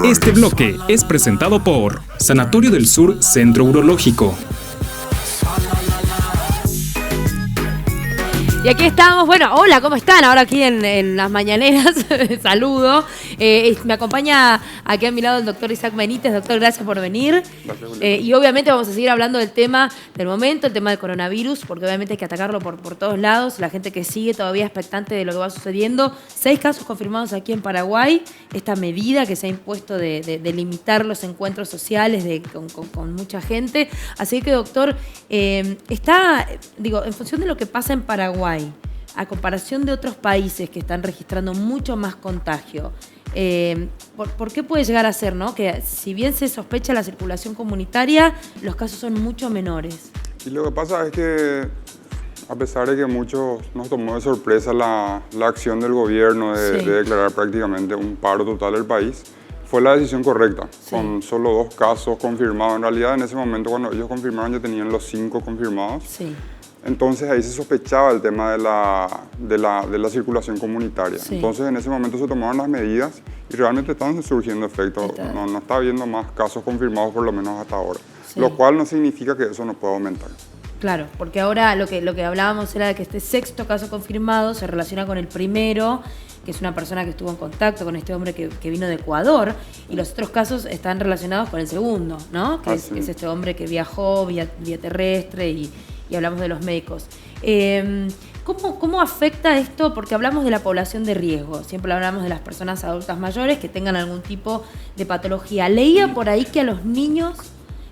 Este bloque es presentado por Sanatorio del Sur Centro Urológico. Y aquí estamos, bueno, hola, ¿cómo están? Ahora aquí en las mañaneras, saludo. Me acompaña aquí a mi lado el doctor Isaac Benítez. Doctor, gracias por venir. Y obviamente vamos a seguir hablando del tema del momento, el tema del coronavirus, porque obviamente hay que atacarlo por todos lados. La gente que sigue todavía expectante de lo que va sucediendo. 6 casos confirmados aquí en Paraguay. Esta medida que se ha impuesto de limitar los encuentros sociales con mucha gente. Así que, doctor, en función de lo que pasa en Paraguay, a comparación de otros países que están registrando mucho más contagio, ¿por qué puede llegar a ser, ¿no? Que si bien se sospecha la circulación comunitaria, los casos son mucho menores? Y lo que pasa es que, a pesar de que muchos nos tomó de sorpresa la acción del gobierno de declarar prácticamente un paro total del país, fue la decisión correcta, con solo 2 casos confirmados. En realidad, en ese momento, cuando ellos confirmaron, ya tenían los 5 confirmados. Sí. Entonces ahí se sospechaba el tema de la circulación comunitaria. Sí. Entonces en ese momento se tomaron las medidas y realmente están surgiendo efectos. No está habiendo más casos confirmados, por lo menos hasta ahora. Sí. Lo cual no significa que eso no pueda aumentar. Claro, porque ahora lo que hablábamos era de que este 6º caso confirmado se relaciona con el primero, que es una persona que estuvo en contacto con este hombre que vino de Ecuador, y los otros casos están relacionados con el segundo, ¿no? Que es este hombre que viajó vía terrestre y hablamos de los médicos. ¿Cómo afecta esto? Porque hablamos de la población de riesgo, siempre hablamos de las personas adultas mayores que tengan algún tipo de patología. Leía por ahí que a los niños,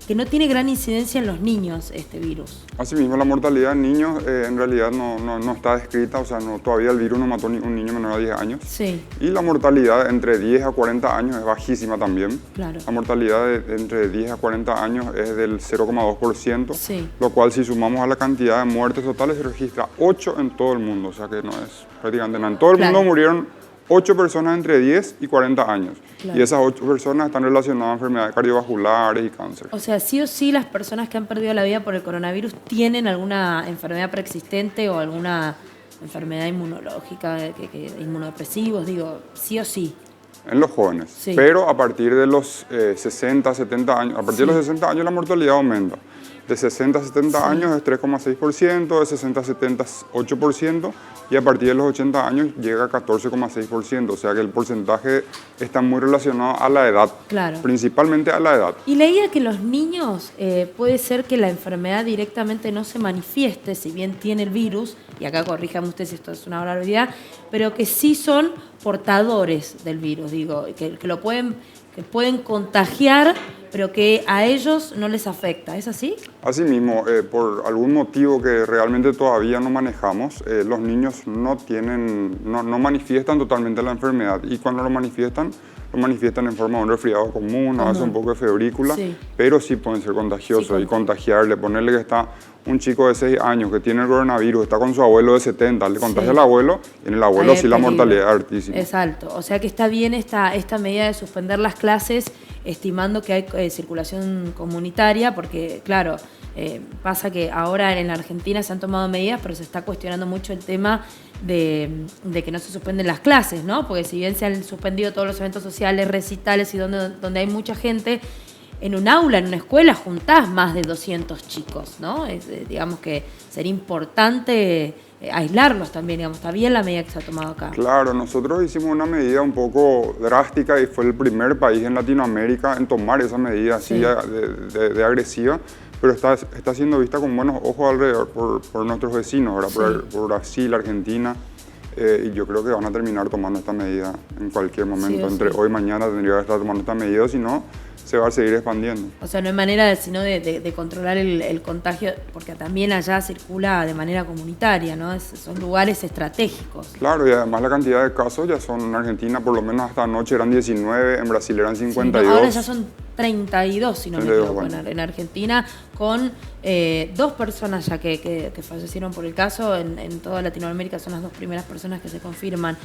que no tiene gran incidencia en los niños este virus. Asimismo, la mortalidad en niños en realidad no está descrita, o sea, todavía el virus no mató a un niño menor a 10 años. Sí. Y la mortalidad entre 10 a 40 años es bajísima también. Claro. La mortalidad entre 10 a 40 años es del 0,2%, sí. Lo cual, si sumamos a la cantidad de muertes totales, se registra 8 en todo el mundo, o sea que no es prácticamente nada. En todo el mundo murieron 8 personas entre 10 y 40 años. Claro. Y esas 8 personas están relacionadas a enfermedades cardiovasculares y cáncer. O sea, sí o sí las personas que han perdido la vida por el coronavirus tienen alguna enfermedad preexistente o alguna enfermedad inmunológica, inmunodepresivos, sí o sí. En los jóvenes. Sí. Pero a partir de los 60, 70 años, a partir de los 60 años la mortalidad aumenta. De 60 a 70 años es 3,6%, de 60 a 70 es 8%, y a partir de los 80 años llega a 14,6%. O sea que el porcentaje está muy relacionado a la edad, claro. Principalmente a la edad. Y leía que los niños puede ser que la enfermedad directamente no se manifieste, si bien tiene el virus, y acá corríjame usted si esto es una barbaridad, pero que sí son portadores del virus, que pueden contagiar, pero que a ellos no les afecta. ¿Es así? Así mismo, por algún motivo que realmente todavía no manejamos, los niños no manifiestan totalmente la enfermedad, y cuando lo manifiestan en forma de un resfriado común, a veces un poco de febrícula, sí. Pero sí pueden ser contagiosos, sí, y contagiarle, ponerle que está un chico de 6 años que tiene el coronavirus, está con su abuelo de 70, le contagia al abuelo, y en el abuelo sí la mortalidad es altísima. Exacto, o sea que está bien esta medida de suspender las clases, estimando que hay circulación comunitaria, porque claro, pasa que ahora en la Argentina se han tomado medidas, pero se está cuestionando mucho el tema de que no se suspenden las clases, ¿no? Porque si bien se han suspendido todos los eventos sociales, recitales y donde hay mucha gente, en un aula, en una escuela, juntás más de 200 chicos, ¿no? Digamos que sería importante aislarlos también, digamos. Está bien la medida que se ha tomado acá. Claro, nosotros hicimos una medida un poco drástica y fue el primer país en Latinoamérica en tomar esa medida así de agresiva, pero está siendo vista con buenos ojos alrededor por nuestros vecinos, ¿verdad? Por Brasil, Argentina, y yo creo que van a terminar tomando esta medida en cualquier momento. Entre hoy y mañana tendría que estar tomando esta medida, si no, se va a seguir expandiendo. O sea, no hay manera sino de controlar el contagio, porque también allá circula de manera comunitaria, ¿no? Son lugares estratégicos. Claro, y además la cantidad de casos ya son en Argentina, por lo menos hasta anoche eran 19, en Brasil eran 52. Sí, no, ahora ya son 32, si no me equivoco, bueno, en Argentina, con 2 personas ya que fallecieron por el caso. En toda Latinoamérica son las 2 primeras personas que se confirman.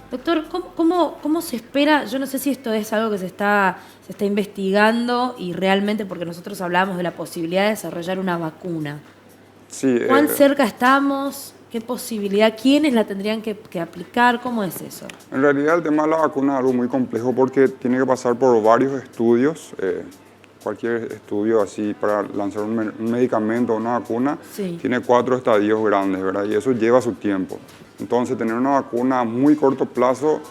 Doctor, ¿cómo se espera? Yo no sé si esto es algo que se está investigando y realmente, porque nosotros hablábamos de la posibilidad de desarrollar una vacuna. Sí, ¿Cuán cerca estamos? ¿Qué posibilidad? ¿Quiénes la tendrían que aplicar? ¿Cómo es eso? En realidad el tema de la vacuna es algo muy complejo porque tiene que pasar por varios estudios. Cualquier estudio así para lanzar un medicamento o una vacuna Sí. tiene 4 estadios grandes, ¿verdad? Y eso lleva su tiempo. Entonces, tener una vacuna a muy corto plazo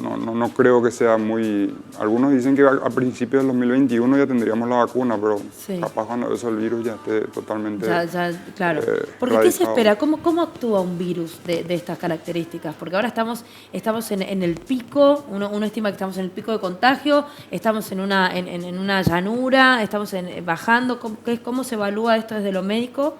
no creo que sea muy... Algunos dicen que a principios del 2021 ya tendríamos la vacuna, pero Sí. capaz cuando eso el virus ya esté totalmente... Claro. Porque ¿qué se espera? ¿Cómo actúa un virus de estas características? Porque ahora estamos en el pico, uno estima que estamos en el pico de contagio, estamos en una llanura, estamos bajando. ¿Cómo se evalúa esto desde lo médico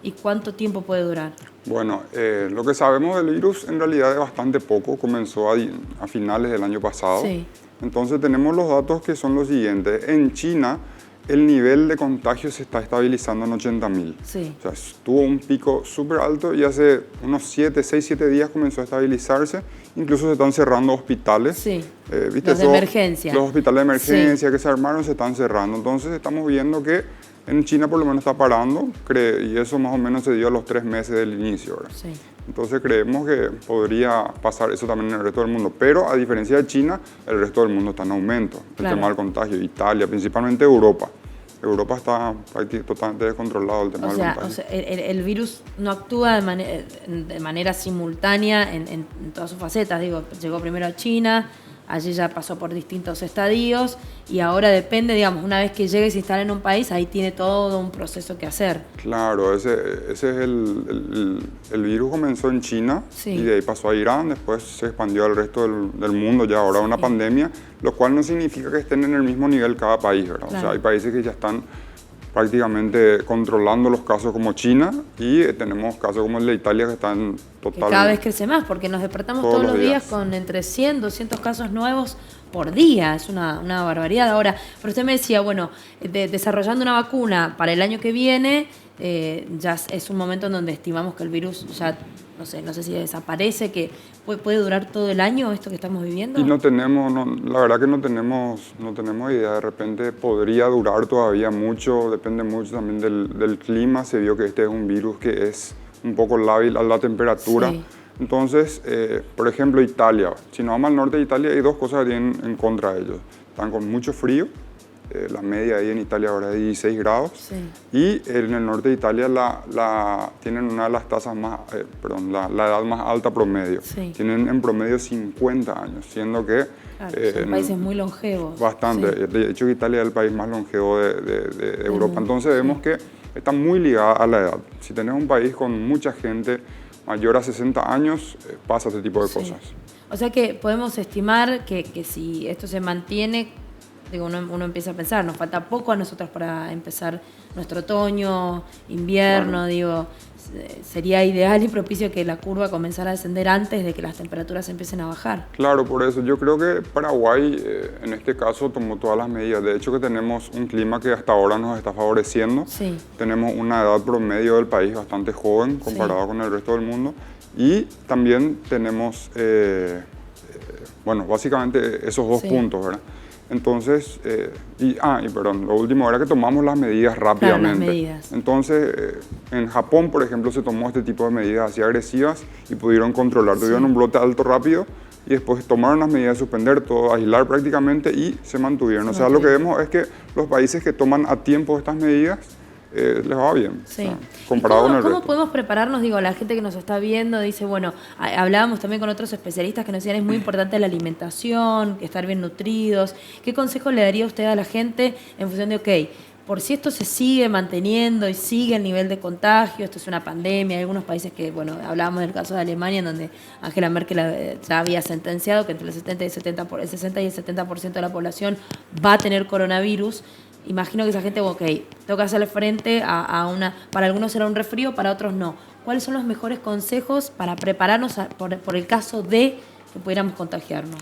y cuánto tiempo puede durar? Bueno, lo que sabemos del virus en realidad es bastante poco, comenzó a finales del año pasado. Sí. Entonces tenemos los datos que son los siguientes. En China el nivel de contagio se está estabilizando en 80.000. Sí. O sea, tuvo un pico súper alto y hace unos 6-7 días comenzó a estabilizarse. Incluso se están cerrando hospitales. Sí, ¿viste? los de emergencia. Los hospitales de emergencia Sí. que se armaron se están cerrando. Entonces estamos viendo que en China por lo menos está parando y eso más o menos se dio a los 3 meses del inicio, ¿verdad? Sí. Entonces creemos que podría pasar eso también en el resto del mundo. Pero a diferencia de China, el resto del mundo está en aumento. Claro. El tema del contagio, Italia, principalmente Europa. Europa está totalmente descontrolado el tema del contagio. O sea, el virus no actúa de manera simultánea en todas sus facetas. Digo, llegó primero a China, allí ya pasó por distintos estadios y ahora depende, digamos, una vez que llegue y se instala en un país, ahí tiene todo un proceso que hacer. Claro, ese es el virus comenzó en China Sí. y de ahí pasó a Irán, después se expandió al resto del mundo, ya ahora Sí. una pandemia, lo cual no significa que estén en el mismo nivel cada país, ¿verdad? Claro. O sea, hay países que ya están prácticamente controlando los casos como China y tenemos casos como el de Italia que están Que totalmente... cada vez crece más, porque nos despertamos todos los días con entre 100, 200 casos nuevos por día. Es una barbaridad. Ahora, pero usted me decía, bueno, desarrollando una vacuna para el año que viene, ya es un momento en donde estimamos que el virus ya, no sé si desaparece, que puede durar todo el año esto que estamos viviendo. Y no tenemos, la verdad que no tenemos idea, de repente podría durar todavía mucho, depende mucho también del clima, se vio que este es un virus que es un poco lábil a la temperatura. Sí. Entonces, por ejemplo, Italia, si nos vamos al norte de Italia hay 2 cosas que tienen en contra de ellos. Están con mucho frío, la media ahí en Italia ahora es de 16 grados. Sí. Y en el norte de Italia tienen una de las tasas más, la edad más alta promedio. Sí. Tienen en promedio 50 años, siendo que... Claro, son países muy longevos. Bastante. Sí. De hecho, Italia es el país más longevo de Europa. mundo, Entonces vemos que está muy ligada a la edad. Si tenés un país con mucha gente mayor a 60 años, pasa este tipo de cosas. O sea que podemos estimar que si esto se mantiene, digo, uno empieza a pensar, nos falta poco a nosotros para empezar nuestro otoño, invierno, Claro. digo, sería ideal y propicio que la curva comenzara a descender antes de que las temperaturas empiecen a bajar. Claro, por eso yo creo que Paraguay en este caso tomó todas las medidas. De hecho que tenemos un clima que hasta ahora nos está favoreciendo. Sí. Tenemos una edad promedio del país bastante joven comparado con el resto del mundo. Y también tenemos, bueno, básicamente esos 2 puntos, ¿verdad? Entonces, perdón, lo último era que tomamos las medidas rápidamente. Claro, las medidas. Entonces, en Japón, por ejemplo, se tomó este tipo de medidas así agresivas y pudieron controlar. Tuvieron un brote alto rápido y después tomaron las medidas de suspender todo, aislar prácticamente y se mantuvieron. O sea, lo que vemos es que los países que toman a tiempo estas medidas les va bien, Sí. o sea, comparado con el ¿Cómo resto. podemos prepararnos? Digo, la gente que nos está viendo dice, bueno, hablábamos también con otros especialistas que nos decían es muy importante la alimentación, estar bien nutridos. ¿Qué consejo le daría usted a la gente en función de, ok, por si esto se sigue manteniendo y sigue el nivel de contagio, esto es una pandemia, hay algunos países que, bueno, hablábamos del caso de Alemania, en donde Angela Merkel ya había sentenciado que entre el 60 y el 70% de la población va a tener coronavirus. Imagino que esa gente, ok, tengo que hacerle frente a una... Para algunos será un resfrío, para otros no. ¿Cuáles son los mejores consejos para prepararnos por el caso de que pudiéramos contagiarnos?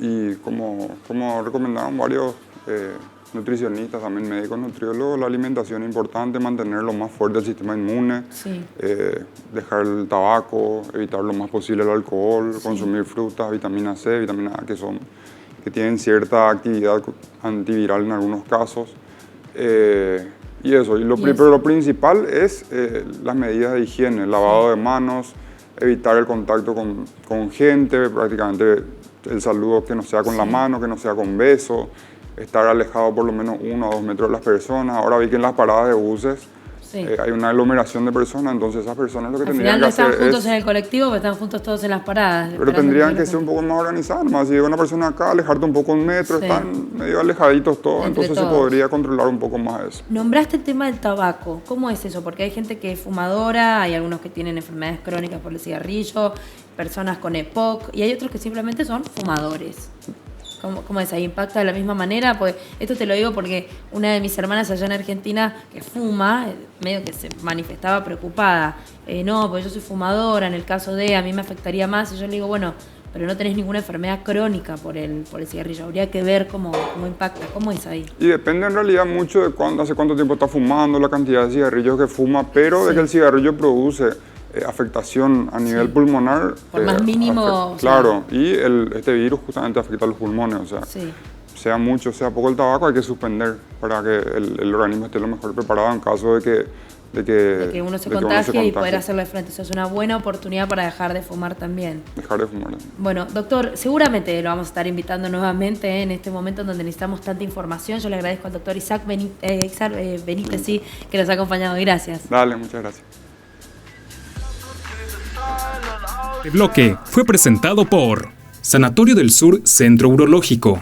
Y como recomendaron varios nutricionistas, también médicos, nutriólogos, la alimentación es importante, mantener lo más fuerte el sistema inmune, Sí. dejar el tabaco, evitar lo más posible el alcohol, consumir frutas, vitamina C, vitamina A, que tienen cierta actividad antiviral en algunos casos. Y eso, pero lo principal es las medidas de higiene, lavado de manos, evitar el contacto con gente, prácticamente el saludo que no sea con la mano, que no sea con beso, estar alejado por lo menos 1 o 2 metros de las personas. Ahora vi que en las paradas de buses hay una aglomeración de personas, entonces esas personas lo que tendrían que hacer están juntos en el colectivo, pero están juntos todos en las paradas. Pero tendrían que ser un poco más organizados, nomás si llega una persona acá, alejarte un poco 1 metro, están medio alejaditos todos, entonces se podría controlar un poco más eso. Nombraste el tema del tabaco, ¿cómo es eso? Porque hay gente que es fumadora, hay algunos que tienen enfermedades crónicas por el cigarrillo, personas con EPOC, y hay otros que simplemente son fumadores. ¿Cómo es ahí? ¿Impacta de la misma manera? Pues esto te lo digo porque una de mis hermanas allá en Argentina que fuma, medio que se manifestaba preocupada. No, pues yo soy fumadora, en el caso de a mí me afectaría más. Y yo le digo, bueno, pero no tenés ninguna enfermedad crónica por el cigarrillo. Habría que ver cómo impacta. ¿Cómo es ahí? Y depende en realidad mucho de hace cuánto tiempo está fumando, la cantidad de cigarrillos que fuma, pero de que el cigarrillo produce afectación a nivel pulmonar. Por más mínimo. Claro, y este virus justamente afecta a los pulmones, o sea, sea mucho, sea poco el tabaco, hay que suspender para que el organismo esté lo mejor preparado en caso de que uno se contagie y poder hacerle frente. Eso es una buena oportunidad para dejar de fumar también. Dejar de fumar también. Bueno, doctor, seguramente lo vamos a estar invitando nuevamente en este momento en donde necesitamos tanta información. Yo le agradezco al doctor Isaac Benítez, que nos ha acompañado. Gracias. Dale, muchas gracias. Este bloque fue presentado por Sanatorio del Sur Centro Urológico.